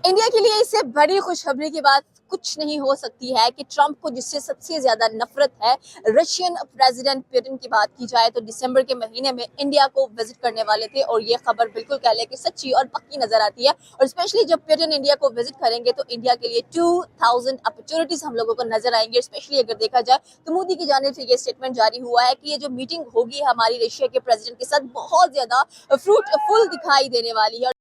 India के लिए इससे बड़ी खुशखबरी की बात कुछ नहीं हो सकती है कि ट्रंप को जिससे सबसे ज्यादा नफरत है, रशियन प्रेसिडेंट पुतिन की बात की जाए तो दिसंबर के महीने में इंडिया को विजिट करने वाले थे और ये खबर बिल्कुल कह ले कि सच्ची और पक्की नजर आती है। और स्पेशली जब पुतिन इंडिया को विजिट करेंगे तो इंडिया के लिए 2000 अपॉर्चुनिटीज हम लोगों को नजर आएंगे। स्पेशली अगर देखा जाए तो मोदी की जानिब से ये स्टेटमेंट जारी हुआ है कि ये जो मीटिंग होगी हमारी रशिया के प्रेसिडेंट के साथ बहुत ज्यादा फ्रूटफुल दिखाई देने वाली है।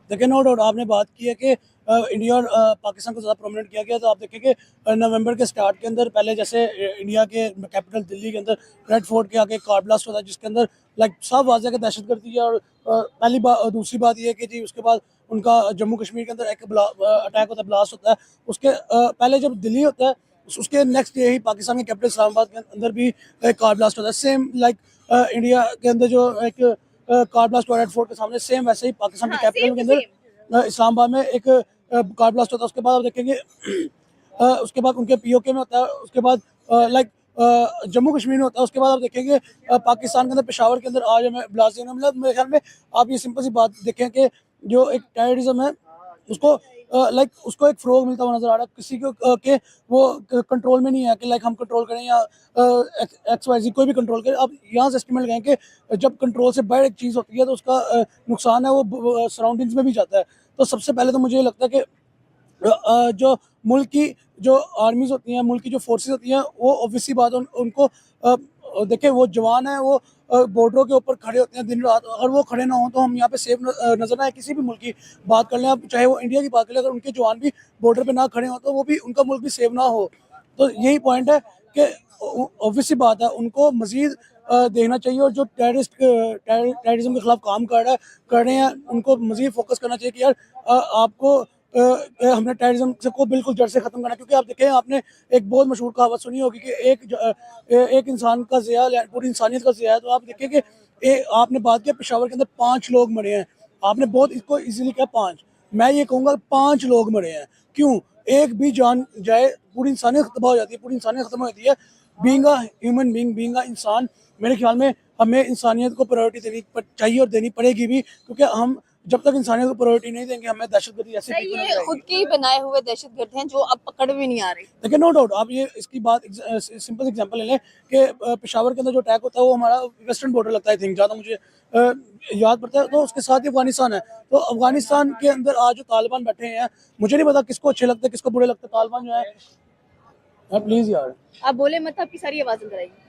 देखिए, नो डाउट आपने बात की है कि इंडिया और पाकिस्तान को ज़्यादा प्रोमिनेंट किया गया। तो आप देखें कि नवंबर के स्टार्ट के अंदर पहले जैसे इंडिया के कैपिटल दिल्ली के अंदर रेड फोर्ट के आगे कार ब्लास्ट होता है, जिसके अंदर लाइक सब वाज़ह का दहशतगर्दी है। और पहली बात, दूसरी बात यह है कि जी उसके बाद उनका जम्मू कश्मीर के अंदर एक अटैक होता है, ब्लास्ट होता है। उसके पहले जब दिल्ली होता है उसके नेक्स्ट डे ही पाकिस्तान के कैपिटल इस्लामाबाद के अंदर भी एक कार ब्लास्ट होता है। सेम लाइक इंडिया के अंदर जो एक कार ब्लास्ट हुआ रेड फोर्ट के सामने, सेम वैसे ही पाकिस्तान के कैपिटल के अंदर इस्लामाबाद में एक कार ब्लास्ट होता है। उसके बाद आप देखेंगे उसके बाद उनके पीओके में होता है। उसके बाद लाइक जम्मू कश्मीर में होता है। उसके बाद आप देखेंगे पाकिस्तान के अंदर पेशावर के अंदर आज हमें ब्लास्ट देना मिला। मेरे ख्याल में आप ये सिंपल सी बात देखें कि जो एक टेररिज्म है उसको लाइक उसको एक फ़रोग मिलता हुआ नज़र आ रहा है। किसी को के वो कंट्रोल में नहीं है कि लाइक हम कंट्रोल करें या एक्स वाई जी कोई भी कंट्रोल करे। आप यहाँ से एस्टिमेट लगाएं कि जब कंट्रोल से बाहर एक चीज़ होती है तो उसका नुकसान है वो सराउंडिंग्स में भी जाता है। तो सबसे पहले तो मुझे ये लगता है कि जो मुल्क की जो आर्मीज़ होती हैं, मुल्क की जो फोर्सेस होती हैं, वो ऑब्वियसली बात उनको देखिए वो जवान है, वो बॉर्डरों के ऊपर खड़े होते हैं दिन रात। अगर वो खड़े ना हों तो हम यहाँ पे सेफ नजर आए। किसी भी मुल्क की बात कर लें आप, चाहे वो इंडिया की बात कर लें, अगर उनके जवान भी बॉर्डर पे ना खड़े हों तो वो भी उनका मुल्क भी सेफ ना हो। तो यही पॉइंट है कि ऑब्वियसली बात है उनको मजीद देखना चाहिए। और जो टेररिज्म के खिलाफ काम कर रहे हैं उनको मजीद फोकस करना चाहिए कि यार आपको हमने टेररिज्म से को बिल्कुल जड़ से ख़त्म करना। क्योंकि आप देखें, आपने एक बहुत मशहूर कहावत सुनी होगी कि एक इंसान का ज़िया पूरी इंसानियत का ज़िया है। तो आप देखें कि आपने बात किया पेशावर के अंदर 5 लोग मरे हैं। आपने बहुत इसको इजीली कहा 5, मैं ये कहूँगा 5 लोग मरे हैं। क्यों? एक भी जान जाए पूरी इंसानियत तबाह हो जाती है, पूरी इंसानियत खत्म हो जाती है। Being a human being, being a इंसान, मेरे ख्याल में हमें इंसानियत को प्रायोरिटी देनी चाहिए और देनी पड़ेगी भी। क्योंकि हम जब तक इंसानियत को प्रायोरिटी नहीं देंगे हमें दहशतगर्दी ऐसी ये खुद के ही बनाए हुए दहशतगर्द हैं जो अब पकड़ भी नहीं आ रही। देखिए, नो डाउट आप ये इसकी बात सिंपल एग्जांपल ले लें कि पेशावर के अंदर जो अटैक होता है वो हमारा वेस्टर्न बॉर्डर लगता है, आई थिंक ज़्यादा मुझे याद पड़ता है। तो उसके साथ ही अफगानिस्तान है। तो अफगानिस्तान के अंदर आज जो तालिबान बैठे हैं, मुझे नहीं पता किसको अच्छे लगते हैं किसको बुरे लगते हैं। तालिबान जो है प्लीज यार आप बोले मत, आपकी सारी आवाज अंदर आएगी।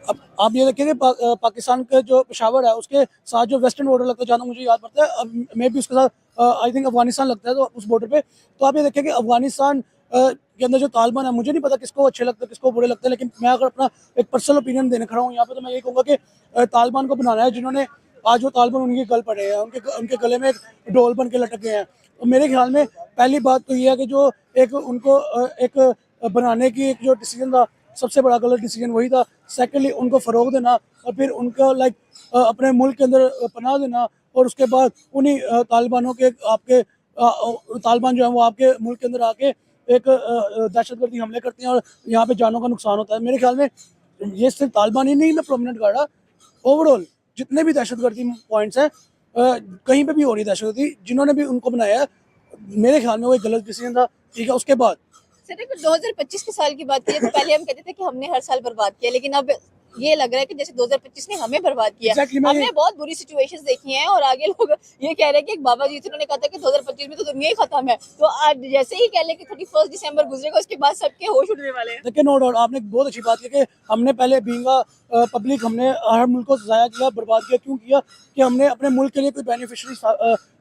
अब आप ये देखिए कि पाकिस्तान के जो पेशावर है उसके साथ जो वेस्टर्न बॉर्डर लगता है, जहाँ मुझे याद पड़ता है, अब मे भी उसके साथ आई थिंक अफगानिस्तान लगता है तो उस बॉर्डर पे। तो आप ये देखिए कि अफगानिस्तान के अंदर जो तालिबान है, मुझे नहीं पता किसको अच्छे लगते हैं किसको बुरे लगते हैं। लेकिन मैं अगर अपना एक पर्सनल ओपिनियन देने खड़ा हूँ यहाँ पे तो मैं ये कहूँगा कि तालिबान को बनाना है जिन्होंने आज वो तालिबान उनके गल पड़े हैं, उनके गले में एक डोल बन के लटक गए हैं। तो मेरे ख्याल में पहली बात तो ये है कि जो एक उनको एक बनाने की एक जो डिसीजन था, सबसे बड़ा गलत डिसीजन वही था। सेकेंडली उनको फ़रोग देना और फिर उनको लाइक अपने मुल्क के अंदर पनाह देना। और उसके बाद उन्हीं तालिबानों के आपके तालिबान जो है वो आपके मुल्क के अंदर आके एक दहशतगर्दी हमले करते हैं और यहाँ पे जानों का नुकसान होता है। मेरे ख्याल में ये सिर्फ तालिबान ही नहीं मैं प्रोमिनेंट कर रहा, ओवरऑल जितने भी दहशतगर्दी पॉइंट्स हैं कहीं पे भी हो रही दहशतगर्दी, जिन्होंने भी उनको बनाया है, मेरे ख्याल में वो एक गलत डिसीजन था। ठीक है, उसके बाद सर अगर 2025 के साल की बात की तो पहले हम कहते थे कि हमने हर साल बर्बाद किया, लेकिन अब ये लग रहा है कि जैसे 2025 ने हमें बर्बाद किया। हमने बहुत बुरी सिचुएशंस देखी हैं और आगे लोग ये कह रहे हैं कि एक बाबा जी थे, उन्होंने कहा था कि 2025 में तो दुनिया ही खत्म है। तो आज जैसे ही कह लें कि 31 दिसंबर गुजरेगा उसके बाद सबके होश उड़ने वाले हैं। देखिए, नो डाउट आपने बहुत अच्छी बात की कि हमने पहले बींगा पब्लिक हमने हर मुल्क को ज़ाया किया, बर्बाद किया। क्यों किया? कि हमने अपने मुल्क के लिए कोई बेनिफिशियरी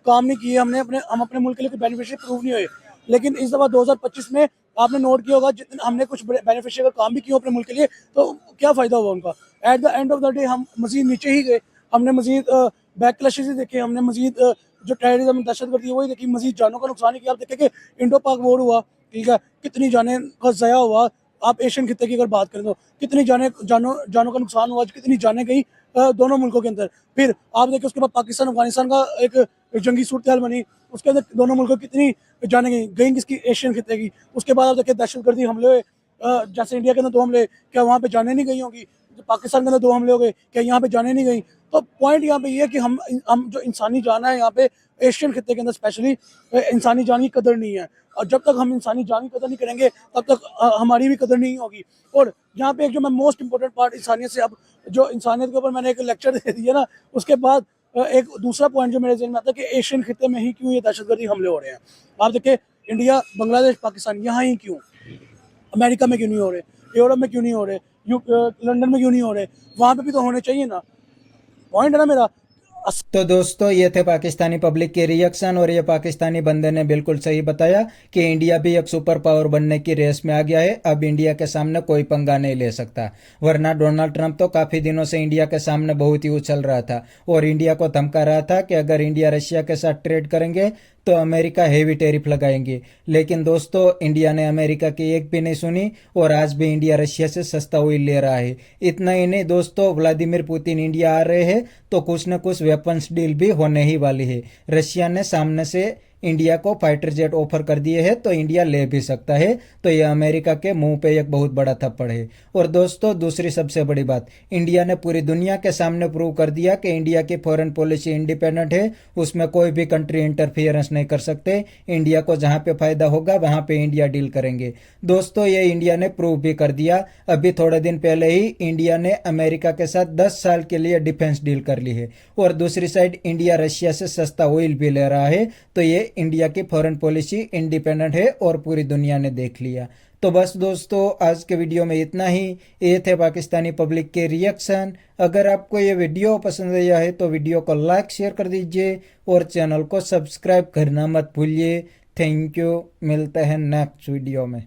काम नहीं किए, हम अपने मुल्क के लिए कोई बेनिफिशियरी प्रूव नहीं हुए। लेकिन इस दफ़ा 2025 में आपने नोट किया होगा जितने हमने कुछ बेनिफिशियरी काम भी किया अपने मुल्क के लिए, तो क्या फ़ायदा हुआ उनका? At the end of the day हम मज़ीद नीचे ही गए। हमने मज़ीद बैक क्लैशेस ही देखे, हमने मज़ीद जो टेररिज्म दहशतगर्दी है वही देखी, मज़ीद जानों का नुकसान ही किया। आप देखें कि इंडो पाक वॉर हुआ, ठीक है, कितनी जाने का ज़या हुआ। आप एशियन खित्ते की अगर बात करें तो कितनी जानों का नुकसान हुआ, कितनी जाने गई दोनों मुल्कों के अंदर। फिर आप देखिए उसके बाद पाकिस्तान अफगानिस्तान का एक जंगी सूरत हाल बनी, उसके अंदर दोनों मुल्कों की कितनी जाने गई किसकी? एशियन खित्ते की। उसके बाद आप देखिए दहशतगर्दी हमले हुए, जैसे इंडिया के अंदर 2 हमले, क्या वहाँ पे जाने नहीं गई होंगी? पाकिस्तान के अंदर 2 हमले हो गए, क्या यहाँ पे जाने नहीं गई? तो पॉइंट यहाँ पे ये है कि हम जो इंसानी जान है यहाँ पे एशियन खित्ते के अंदर स्पेशली इंसानी जान की कदर नहीं है, और जब तक हम इंसानी जान की कदर नहीं करेंगे तब तक हमारी भी कदर नहीं होगी। और यहाँ पे एक जो मैं मोस्ट इंपॉर्टेंट पार्ट इंसानियत से, अब जो इंसानियत के ऊपर मैंने एक लेक्चर दे दिया ना, उसके बाद एक दूसरा पॉइंट जो मेरे जहन में आता है कि एशियन खित्ते में ही क्यों ये दहशतगर्दी हमले हो रहे हैं। आप देखिए, इंडिया, बांग्लादेश, पाकिस्तान, यहाँ ही क्यों? अमेरिका में क्यों नहीं हो रहे? यूरोप में क्यों नहीं हो रहे? लंदन में क्यों नहीं हो रहे? वहाँ पे भी तो होने चाहिए ना। पॉइंट है ना मेरा। तो दोस्तों, ये थे पाकिस्तानी पब्लिक के रिएक्शन, और ये पाकिस्तानी बंदे ने बिल्कुल सही बताया कि इंडिया भी एक सुपर पावर बनने की रेस में आ गया है। अब इंडिया के सामने कोई पंगा नहीं ले सकता, वरना डोनाल्ड ट्रंप तो काफी दिनों से इंडिया के सामने बहुत ही उछल रहा था और इंडिया को धमका रहा था कि अगर इंडिया रशिया के साथ ट्रेड करेंगे तो अमेरिका हेवी टैरिफ लगाएंगे। लेकिन दोस्तों, इंडिया ने अमेरिका की एक भी नहीं सुनी और आज भी इंडिया रशिया से सस्ता ऑयल ले रहा है। इतना ही नहीं दोस्तों, व्लादिमीर पुतिन इंडिया आ रहे हैं तो कुछ न कुछ वेपन्स डील भी होने ही वाली है। रशिया ने सामने से इंडिया को फाइटर जेट ऑफर कर दिए हैं तो इंडिया ले भी सकता है। तो यह अमेरिका के मुंह पे एक बहुत बड़ा थप्पड़ है। और दोस्तों, दूसरी सबसे बड़ी बात, इंडिया ने पूरी दुनिया के सामने प्रूव कर दिया कि इंडिया की फॉरेन पॉलिसी इंडिपेंडेंट है, उसमें कोई भी कंट्री इंटरफियरेंस नहीं कर सकते। इंडिया को जहां पे फायदा होगा वहां पे इंडिया डील करेंगे। दोस्तों, ये इंडिया ने प्रूव भी कर दिया। अभी थोड़े दिन पहले ही इंडिया ने अमेरिका के साथ 10 साल के लिए डिफेंस डील कर ली है, और दूसरी साइड इंडिया रशिया से सस्ता ऑयल भी ले रहा है। तो ये इंडिया की फॉरेन पॉलिसी इंडिपेंडेंट है और पूरी दुनिया ने देख लिया। तो बस दोस्तों, आज के वीडियो में इतना ही। ये थे पाकिस्तानी पब्लिक के रिएक्शन। अगर आपको ये वीडियो पसंद आया है तो वीडियो को लाइक शेयर कर दीजिए और चैनल को सब्सक्राइब करना मत भूलिए। थैंक यू, मिलते हैं नेक्स्ट वीडियो में।